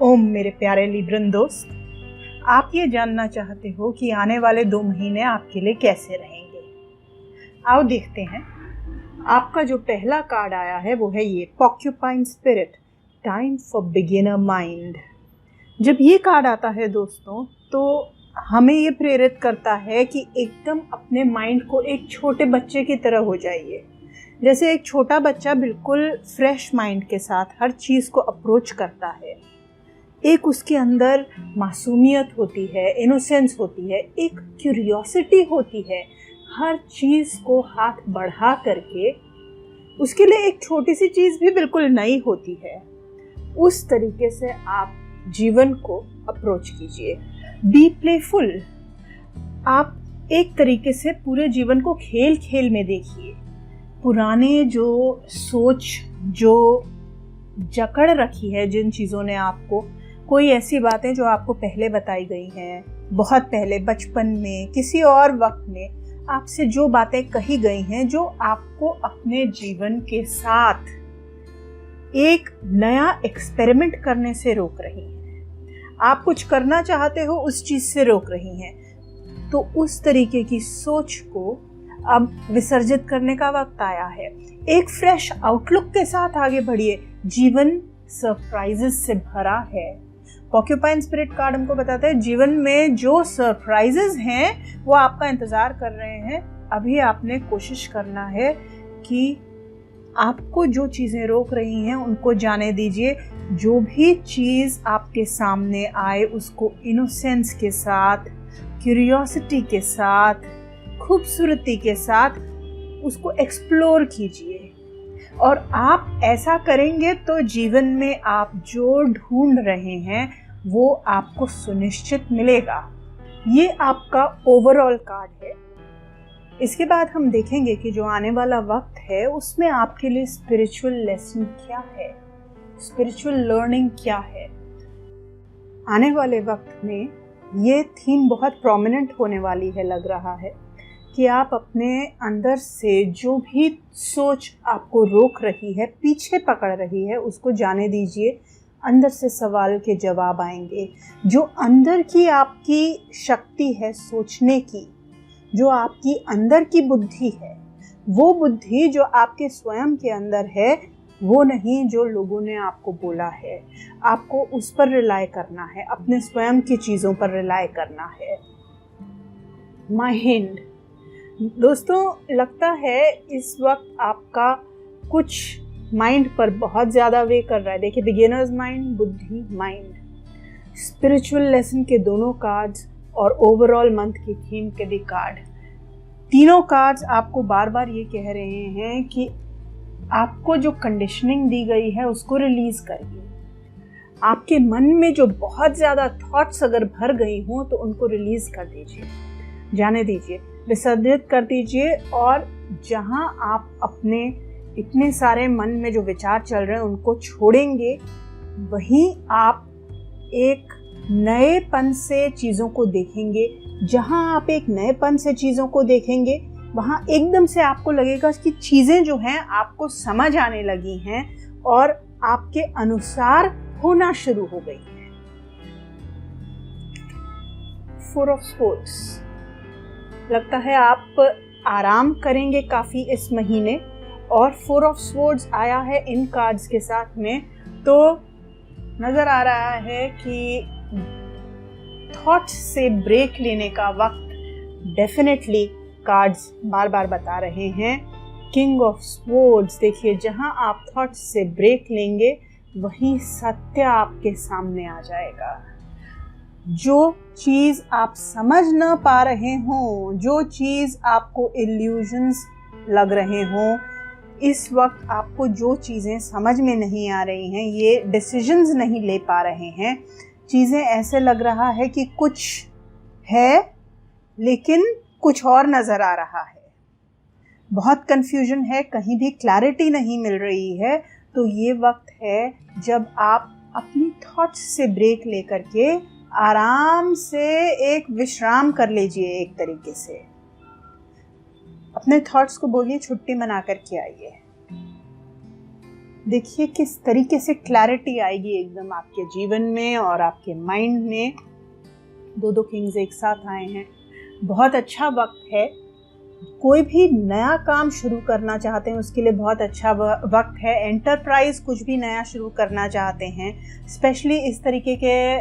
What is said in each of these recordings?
ओम मेरे प्यारे लिब्रन दोस्त, आप ये जानना चाहते हो कि आने वाले 2 महीने आपके लिए कैसे रहेंगे। आओ देखते हैं। आपका जो पहला कार्ड आया है वो है ये porcupine spirit, time for beginner mind. जब ये कार्ड आता है दोस्तों, तो हमें ये प्रेरित करता है कि एकदम अपने माइंड को एक छोटे बच्चे की तरह हो जाइए। जैसे एक छोटा बच्चा बिल्कुल फ्रेश माइंड के साथ हर चीज़ को अप्रोच करता है। एक उसके अंदर मासूमियत होती है, इनोसेंस होती है, एक क्यूरियोसिटी होती है। हर चीज़ को हाथ बढ़ा करके उसके लिए एक छोटी सी चीज़ भी बिल्कुल नई होती है। उस तरीके से आप जीवन को अप्रोच कीजिए। Be playful. आप एक तरीके से पूरे जीवन को खेल खेल में देखिए। पुराने जो सोच, जो जकड़ रखी है जिन चीज़ों ने आपको, कोई ऐसी बातें जो आपको पहले बताई गई हैं, बहुत पहले बचपन में, किसी और वक्त में आपसे जो बातें कही गई हैं, जो आपको अपने जीवन के साथ एक नया एक्सपेरिमेंट करने से रोक रही हैं। आप कुछ करना चाहते हो, उस चीज़ से रोक रही हैं। तो उस तरीके की सोच को अब विसर्जित करने का वक्त आया है। एक फ्रेश आउटलुक के साथ आगे बढ़िए। जीवन सरप्राइजेस से भरा है। पॉक्यूपाइन स्पिरिट कार्ड हमको बताता है जीवन में जो सरप्राइजेस हैं वो आपका इंतज़ार कर रहे हैं। अभी आपने कोशिश करना है कि आपको जो चीज़ें रोक रही हैं उनको जाने दीजिए। जो भी चीज़ आपके सामने आए उसको इनोसेंस के साथ, क्यूरियोसिटी के साथ, खूबसूरती के साथ उसको एक्सप्लोर कीजिए। और आप ऐसा करेंगे तो जीवन में आप जो ढूंढ रहे हैं वो आपको सुनिश्चित मिलेगा। ये आपका ओवरऑल कार्ड है। इसके बाद हम देखेंगे कि जो आने वाला वक्त है उसमें आपके लिए स्पिरिचुअल लेसन क्या है, स्पिरिचुअल लर्निंग क्या है। आने वाले वक्त में ये थीम बहुत प्रोमिनेंट होने वाली है। लग रहा है कि आप अपने अंदर से जो भी सोच आपको रोक रही है, पीछे पकड़ रही है, उसको जाने दीजिए। अंदर से सवाल के जवाब आएंगे। जो अंदर की आपकी शक्ति है सोचने की, जो आपकी अंदर की बुद्धि है, वो बुद्धि जो आपके स्वयं के अंदर है, वो नहीं जो लोगों ने आपको बोला है। आपको उस पर रिलाय करना है, अपने स्वयं की चीज़ों पर रिलाय करना है। माइंड दोस्तों, लगता है इस वक्त आपका कुछ माइंड पर बहुत ज़्यादा वे कर रहा है। देखिए, बिगिनर्स माइंड, बुद्धि माइंड, स्पिरिचुअल लेसन के दोनों कार्ड्स और ओवरऑल मंथ की थीम के भी कार्ड, तीनों कार्ड्स आपको बार बार ये कह रहे हैं कि आपको जो कंडीशनिंग दी गई है उसको रिलीज़ करिए। आपके मन में जो बहुत ज़्यादा थॉट्स अगर भर गई हों तो उनको रिलीज़ कर दीजिए, जाने दीजिए, विसर्जित कर दीजिए। और जहां आप अपने इतने सारे मन में जो विचार चल रहे हैं उनको छोड़ेंगे, वहीं आप एक नएपन से चीज़ों को देखेंगे। जहां आप एक नएपन से चीज़ों को देखेंगे, वहां एकदम से आपको लगेगा कि चीज़ें जो हैं आपको समझ आने लगी हैं और आपके अनुसार होना शुरू हो गई हैं। 4 ऑफ स्पोर्ट्स। लगता है आप आराम करेंगे काफ़ी इस महीने। और 4 ऑफ स्वॉर्ड्स आया है इन कार्ड्स के साथ में, तो नज़र आ रहा है कि थॉट्स से ब्रेक लेने का वक्त डेफिनेटली कार्ड्स बार बार बता रहे हैं। King of swords. देखिए, जहां आप थॉट्स से ब्रेक लेंगे वहीं सत्य आपके सामने आ जाएगा। जो चीज़ आप समझ न पा रहे हों, जो चीज़ आपको इल्यूजन्स लग रहे हों, इस वक्त आपको जो चीज़ें समझ में नहीं आ रही हैं, ये डिसीजंस नहीं ले पा रहे हैं, चीज़ें ऐसे लग रहा है कि कुछ है लेकिन कुछ और नज़र आ रहा है, बहुत कन्फ्यूजन है, कहीं भी क्लैरिटी नहीं मिल रही है, तो ये वक्त है जब आप अपनी थॉट्स से ब्रेक लेकर के आराम से एक विश्राम कर लीजिए। एक तरीके से अपने थॉट्स को बोलिए छुट्टी मना कर के आइए। देखिए किस तरीके से क्लैरिटी आएगी एकदम आपके जीवन में और आपके माइंड में। दो किंग्स एक साथ आए हैं, बहुत अच्छा वक्त है। कोई भी नया काम शुरू करना चाहते हैं उसके लिए बहुत अच्छा वक्त है। एंटरप्राइज कुछ भी नया शुरू करना चाहते हैं, स्पेशली इस तरीके के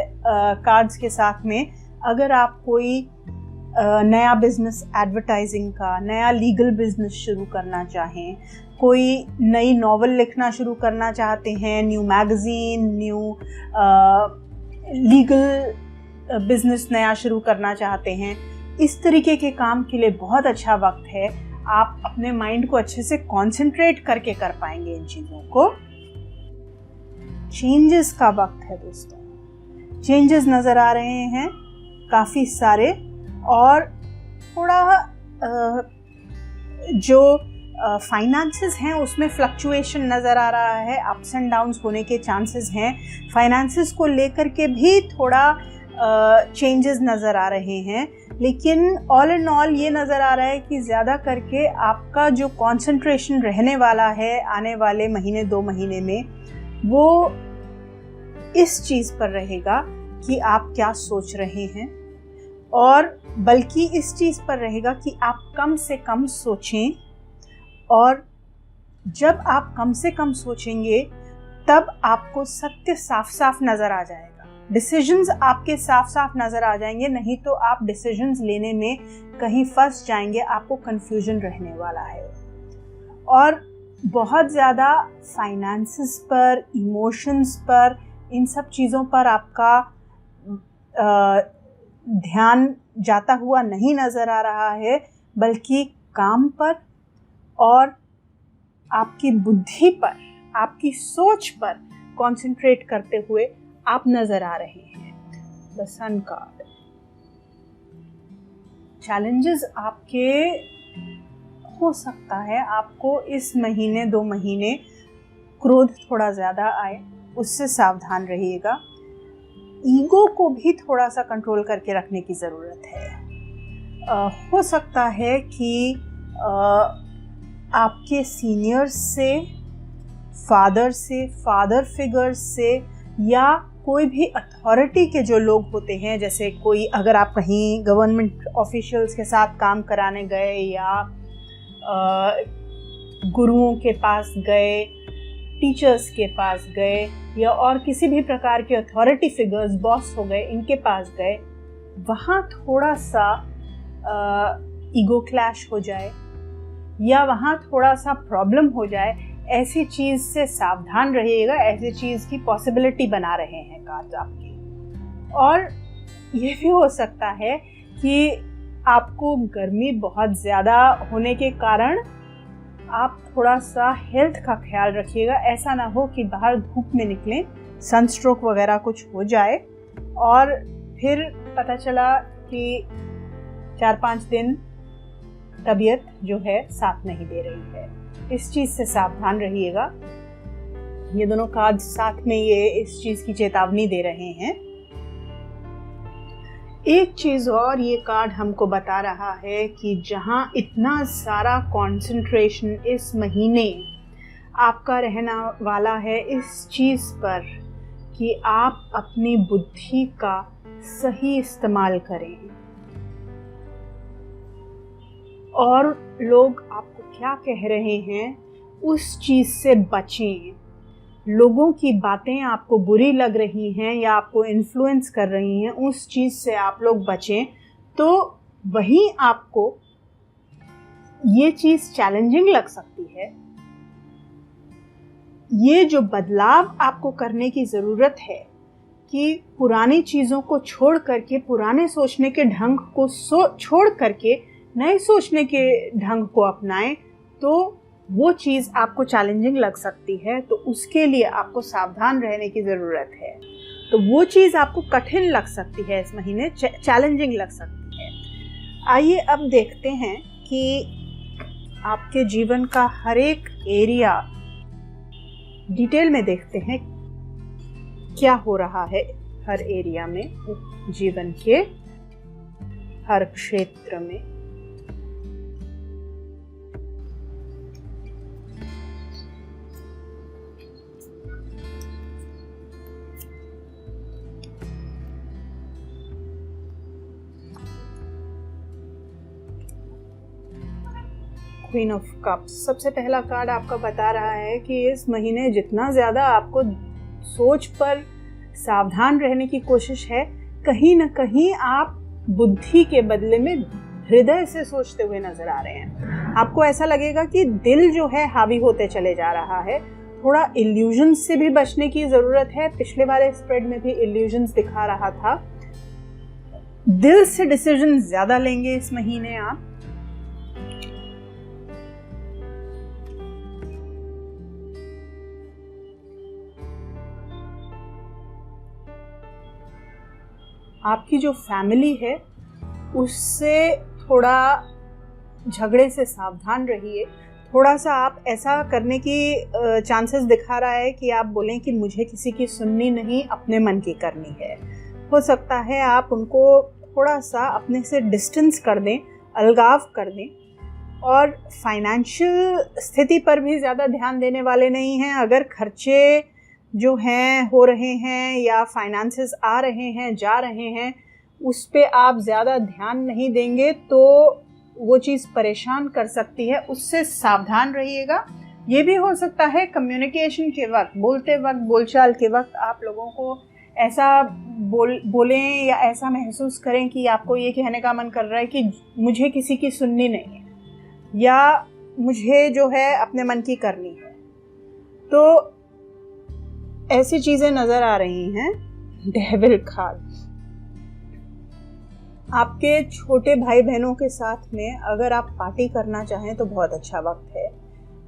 कार्ड्स के साथ में, अगर आप कोई नया बिजनेस, एडवर्टाइजिंग का, नया लीगल बिजनेस शुरू करना चाहें, कोई नई नॉवल लिखना शुरू करना चाहते हैं, new magazine, new legal business नया शुरू करना चाहते हैं, इस तरीके के काम के लिए बहुत अच्छा वक्त है। आप अपने माइंड को अच्छे से कंसंट्रेट करके कर पाएंगे इन चीज़ों को। चेंजेस का वक्त है दोस्तों, चेंजेस नज़र आ रहे हैं काफ़ी सारे, और थोड़ा जो फाइनेंसेस हैं उसमें फ्लक्चुएशन नज़र आ रहा है, अप्स एंड डाउन्स होने के चांसेस हैं। फाइनेंसेस को लेकर के भी थोड़ा चेंजेस नज़र आ रहे हैं, लेकिन ऑल इन ऑल ये नज़र आ रहा है कि ज़्यादा करके आपका जो कंसंट्रेशन रहने वाला है आने वाले महीने 2 महीने में, वो इस चीज़ पर रहेगा कि आप क्या सोच रहे हैं, और बल्कि इस चीज़ पर रहेगा कि आप कम से कम सोचें। और जब आप कम से कम सोचेंगे तब आपको सत्य साफ साफ नज़र आ जाएगा, डिसीजंस आपके साफ साफ नज़र आ जाएंगे। नहीं तो आप डिसीजंस लेने में कहीं फंस जाएंगे, आपको कंफ्यूजन रहने वाला है। और बहुत ज़्यादा फाइनेंसेस पर, इमोशंस पर, इन सब चीज़ों पर आपका ध्यान जाता हुआ नहीं नज़र आ रहा है, बल्कि काम पर और आपकी बुद्धि पर, आपकी सोच पर कंसंट्रेट करते हुए आप नज़र आ रहे हैं। The sun card. चैलेंजेस आपके हो सकता है आपको इस महीने 2 महीने क्रोध थोड़ा ज़्यादा आए, उससे सावधान रहिएगा। ईगो को भी थोड़ा सा कंट्रोल करके रखने की ज़रूरत है। हो सकता है कि आपके सीनियर्स से, फादर फिगर्स से, या कोई भी अथॉरिटी के जो लोग होते हैं, जैसे कोई, अगर आप कहीं गवर्नमेंट ऑफिशियल्स के साथ काम कराने गए या गुरुओं के पास गए, टीचर्स के पास गए, या और किसी भी प्रकार के अथॉरिटी फिगर्स, बॉस हो गए, इनके पास गए, वहाँ थोड़ा सा ईगो क्लैश हो जाए या वहाँ थोड़ा सा प्रॉब्लम हो जाए, ऐसी चीज़ से सावधान रहिएगा। ऐसी चीज़ की पॉसिबिलिटी बना रहे हैं कार्ड्स आपकी। और ये भी हो सकता है कि आपको गर्मी बहुत ज़्यादा होने के कारण आप थोड़ा सा हेल्थ का ख्याल रखिएगा। ऐसा ना हो कि बाहर धूप में निकलें, सनस्ट्रोक वगैरह कुछ हो जाए और फिर पता चला कि 4-5 दिन तबीयत जो है साथ नहीं दे रही है। इस चीज़ से सावधान रहिएगा। ये दोनों कार्ड साथ में ये इस चीज़ की चेतावनी दे रहे हैं। एक चीज़ और ये कार्ड हमको बता रहा है कि जहाँ इतना सारा कंसंट्रेशन इस महीने आपका रहना वाला है इस चीज़ पर कि आप अपनी बुद्धि का सही इस्तेमाल करें और लोग आपको क्या कह रहे हैं उस चीज़ से बचें। लोगों की बातें आपको बुरी लग रही हैं या आपको इन्फ्लुएंस कर रही हैं, उस चीज़ से आप लोग बचें। तो वहीं आपको ये चीज़ चैलेंजिंग लग सकती है। ये जो बदलाव आपको करने की ज़रूरत है कि पुरानी चीज़ों को छोड़ करके, पुराने सोचने के ढंग को छोड़ करके नए सोचने के ढंग को अपनाएं, तो वो चीज़ आपको चैलेंजिंग लग सकती है। तो उसके लिए आपको सावधान रहने की ज़रूरत है। तो वो चीज़ आपको कठिन लग सकती है इस महीने, चैलेंजिंग लग सकती है। आइए अब देखते हैं कि आपके जीवन का हर एक एरिया डिटेल में देखते हैं क्या हो रहा है हर एरिया में, जीवन के हर क्षेत्र में। Queen of cups. सबसे पहला कार्ड आपका बता रहा है कि इस महीने जितना ज़्यादा आपको सोच पर सावधान रहने की कोशिश है, कहीं ना कहीं आप बुद्धि के बदले में हृदय से सोचते हुए नजर आ रहे हैं। आपको ऐसा लगेगा कि दिल जो है हावी होते चले जा रहा है। थोड़ा इल्यूजन्स से भी बचने की ज़रूरत है। पिछले वाले स्प्रेड में भी इल्यूजन्स दिखा रहा था। दिल से डिसीजन ज़्यादा लेंगे इस महीने आप। आपकी जो फैमिली है उससे थोड़ा झगड़े से सावधान रहिए। थोड़ा सा आप ऐसा करने की चांसेस दिखा रहा है कि आप बोलें कि मुझे किसी की सुननी नहीं, अपने मन की करनी है। हो सकता है आप उनको थोड़ा सा अपने से डिस्टेंस कर दें, अलगाव कर दें। और फाइनेंशियल स्थिति पर भी ज़्यादा ध्यान देने वाले नहीं हैं। अगर खर्चे जो हैं हो रहे हैं या फाइनेंसेस आ रहे हैं जा रहे हैं, उस पे आप ज़्यादा ध्यान नहीं देंगे तो वो चीज़ परेशान कर सकती है। उससे सावधान रहिएगा। ये भी हो सकता है कम्युनिकेशन के वक्त, बोलते वक्त, बोलचाल के वक्त आप लोगों को ऐसा बोलें या ऐसा महसूस करें कि आपको ये कहने का मन कर रहा है कि मुझे किसी की सुननी नहीं है या मुझे जो है अपने मन की करनी है। तो ऐसी चीज़ें नज़र आ रही हैं। Devil card. आपके छोटे भाई बहनों के साथ में अगर आप पार्टी करना चाहें तो बहुत अच्छा वक्त है।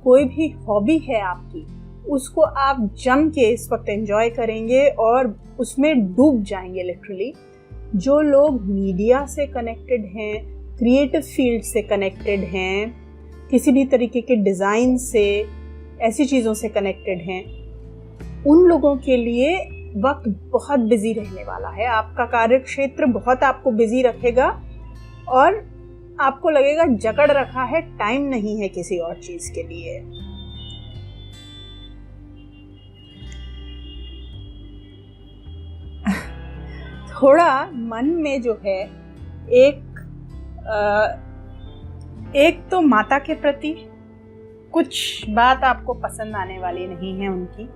कोई भी हॉबी है आपकी, उसको आप जम के इस वक्त एंजॉय करेंगे और उसमें डूब जाएंगे लिटरली। जो लोग मीडिया से कनेक्टेड हैं, क्रिएटिव फील्ड से कनेक्टेड हैं, किसी भी तरीके के डिज़ाइन से, ऐसी चीज़ों से कनेक्टेड हैं, उन लोगों के लिए वक्त बहुत बिजी रहने वाला है। आपका कार्य क्षेत्र बहुत आपको बिजी रखेगा और आपको लगेगा जकड़ रखा है, टाइम नहीं है किसी और चीज के लिए। थोड़ा मन में जो है एक तो माता के प्रति कुछ बात आपको पसंद आने वाली नहीं है उनकी,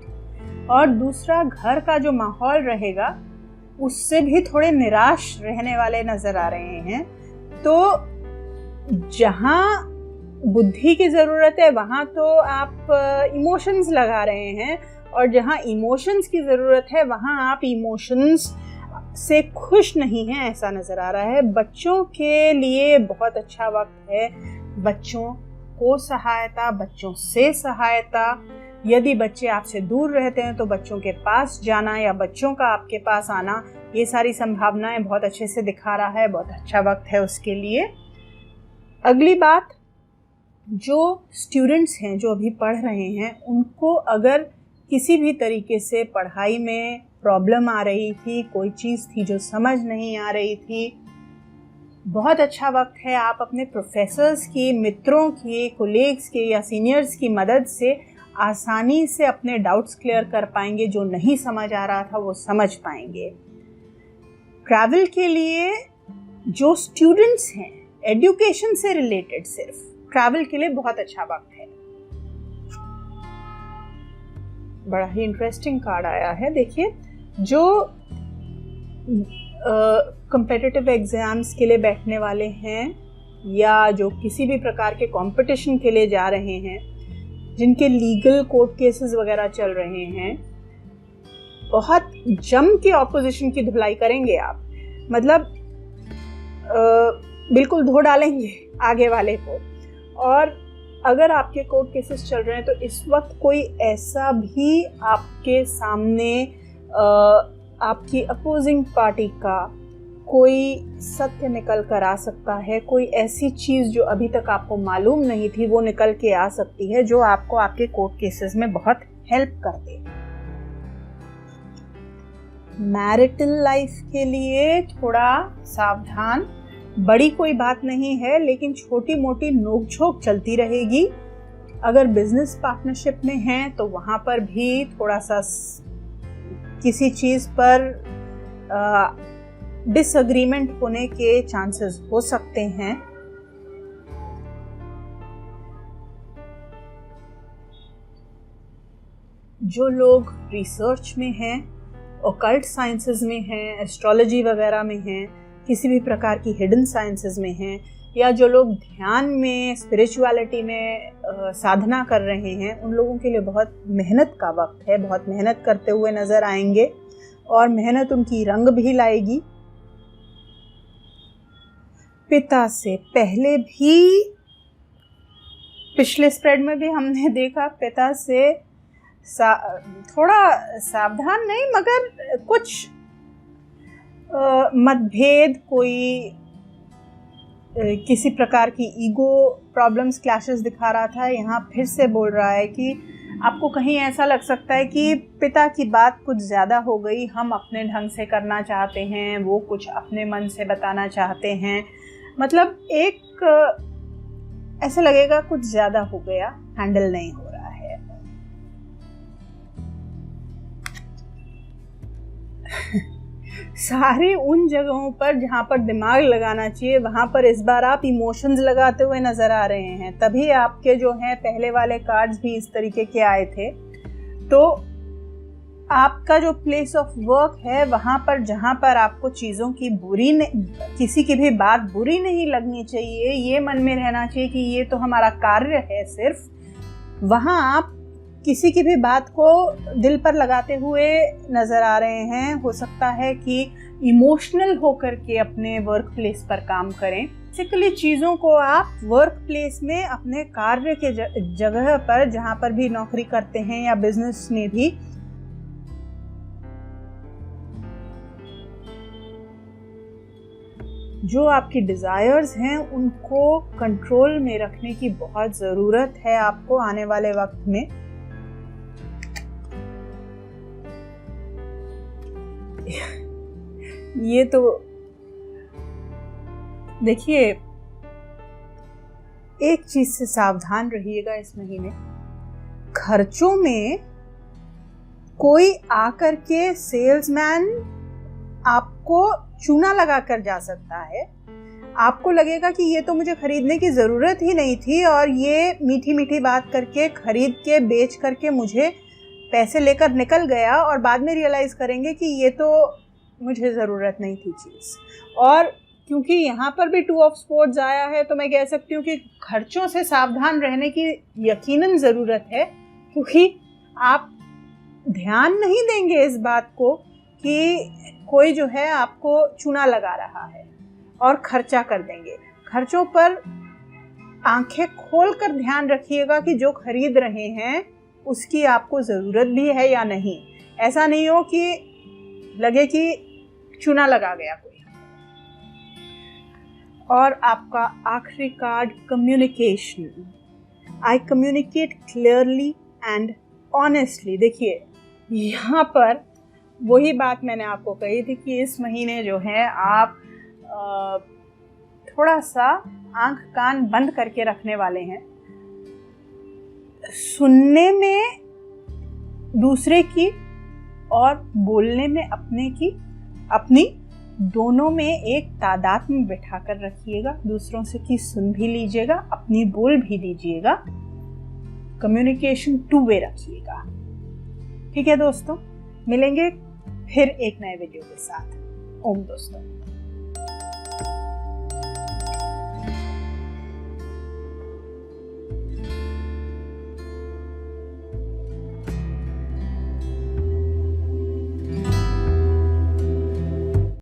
और दूसरा घर का जो माहौल रहेगा उससे भी थोड़े निराश रहने वाले नजर आ रहे हैं। तो जहां बुद्धि की जरूरत है वहां तो आप इमोशंस लगा रहे हैं, और जहां इमोशंस की जरूरत है वहां आप इमोशंस से खुश नहीं हैं, ऐसा नजर आ रहा है। बच्चों के लिए बहुत अच्छा वक्त है। बच्चों को सहायता, बच्चों से सहायता। यदि बच्चे आपसे दूर रहते हैं तो बच्चों के पास जाना या बच्चों का आपके पास आना, ये सारी संभावनाएं बहुत अच्छे से दिखा रहा है। बहुत अच्छा वक्त है उसके लिए। अगली बात, जो स्टूडेंट्स हैं जो अभी पढ़ रहे हैं, उनको अगर किसी भी तरीके से पढ़ाई में प्रॉब्लम आ रही थी, कोई चीज़ थी जो समझ नहीं आ रही थी, बहुत अच्छा वक्त है। आप अपने प्रोफेसर्स की, मित्रों की, कोलीग्स की या सीनियर्स की मदद से आसानी से अपने डाउट्स क्लियर कर पाएंगे। जो नहीं समझ आ रहा था वो समझ पाएंगे। ट्रैवल के लिए जो स्टूडेंट्स हैं, एजुकेशन से रिलेटेड, सिर्फ ट्रैवल के लिए बहुत अच्छा वक्त है। बड़ा ही इंटरेस्टिंग कार्ड आया है। देखिए, जो कॉम्पिटिटिव एग्जाम्स के लिए बैठने वाले हैं या जो किसी भी प्रकार के कंपटीशन के लिए जा रहे हैं, जिनके लीगल कोर्ट केसेस वगैरह चल रहे हैं, बहुत जम के ऑपोजिशन की धुलाई करेंगे आप। मतलब बिल्कुल धो डालेंगे आगे वाले को। और अगर आपके कोर्ट केसेस चल रहे हैं तो इस वक्त कोई ऐसा भी आपके सामने आपकी अपोजिंग पार्टी का कोई सत्य निकल कर आ सकता है। कोई ऐसी चीज़ जो अभी तक आपको मालूम नहीं थी वो निकल के आ सकती है, जो आपको आपके कोर्ट केसेस में बहुत हेल्प कर दे। मैरिटल लाइफ के लिए थोड़ा सावधान। बड़ी कोई बात नहीं है, लेकिन छोटी मोटी नोकझोंक चलती रहेगी। अगर बिजनेस पार्टनरशिप में हैं तो वहाँ पर भी थोड़ा सा किसी चीज़ पर डिसएग्रीमेंट होने के चांसेस हो सकते हैं। जो लोग रिसर्च में हैं, ऑकल्ट साइंसेस में हैं, एस्ट्रोलॉजी वगैरह में हैं, किसी भी प्रकार की हिडन साइंसेस में हैं, या जो लोग ध्यान में, स्पिरिचुअलिटी में साधना कर रहे हैं, उन लोगों के लिए बहुत मेहनत का वक्त है। बहुत मेहनत करते हुए नज़र आएंगे और मेहनत उनकी रंग भी लाएगी। पिता से पहले भी पिछले स्प्रेड में भी हमने देखा, पिता से थोड़ा सावधान नहीं, मगर कुछ मतभेद, कोई किसी प्रकार की ईगो प्रॉब्लम्स, क्लैशेस दिखा रहा था। यहाँ फिर से बोल रहा है कि आपको कहीं ऐसा लग सकता है कि पिता की बात कुछ ज़्यादा हो गई, हम अपने ढंग से करना चाहते हैं, वो कुछ अपने मन से बताना चाहते हैं। मतलब एक ऐसा लगेगा कुछ ज़्यादा हो गया, हैंडल नहीं हो रहा है। सारे उन जगहों पर जहाँ पर दिमाग लगाना चाहिए, वहाँ पर इस बार आप इमोशंस लगाते हुए नज़र आ रहे हैं। तभी आपके जो हैं पहले वाले कार्ड्स भी इस तरीके के आए थे। तो आपका जो प्लेस ऑफ वर्क है, वहाँ पर जहाँ पर आपको चीज़ों की किसी की भी बात बुरी नहीं लगनी चाहिए, ये मन में रहना चाहिए कि ये तो हमारा कार्य है सिर्फ, वहाँ आप किसी की भी बात को दिल पर लगाते हुए नज़र आ रहे हैं। हो सकता है कि इमोशनल होकर के अपने वर्क प्लेस पर काम करें। बेसिकली चीज़ों को आप वर्क प्लेस में, अपने कार्य के जगह पर, जहाँ पर भी नौकरी करते हैं या बिजनेस में भी, जो आपकी डिज़ायर्स हैं उनको कंट्रोल में रखने की बहुत ज़रूरत है आपको आने वाले वक्त में। ये तो देखिए, एक चीज से सावधान रहिएगा इस महीने, खर्चों में कोई आकर के सेल्समैन आपको चूना लगा कर जा सकता है। आपको लगेगा कि ये तो मुझे खरीदने की ज़रूरत ही नहीं थी, और ये मीठी मीठी बात करके खरीद के बेच करके मुझे पैसे लेकर निकल गया, और बाद में रियलाइज़ करेंगे कि ये तो मुझे ज़रूरत नहीं थी चीज़। और क्योंकि यहाँ पर भी 2 ऑफ स्पोर्ट्स आया है, तो मैं कह सकती हूँ कि खर्चों से सावधान रहने की यकीनन ज़रूरत है, क्योंकि आप ध्यान नहीं देंगे इस बात को कि कोई जो है आपको चूना लगा रहा है, और खर्चा कर देंगे। खर्चों पर आंखें खोल कर ध्यान रखिएगा कि जो खरीद रहे हैं उसकी आपको ज़रूरत भी है या नहीं। ऐसा नहीं हो कि लगे कि चूना लगा गया कोई। और आपका आखिरी card, communication. I communicate clearly and honestly. देखिए, यहाँ पर वही बात मैंने आपको कही थी कि इस महीने जो है आप थोड़ा सा आंख कान बंद करके रखने वाले हैं। सुनने में दूसरे की और बोलने में अपनी दोनों में एक तादाद में बैठा कर रखिएगा। दूसरों से की सुन भी लीजिएगा, अपनी बोल भी लीजिएगा। कम्युनिकेशन 2 वे रखिएगा। ठीक है दोस्तों, मिलेंगे फिर एक नए वीडियो के साथ। ओम दोस्तों।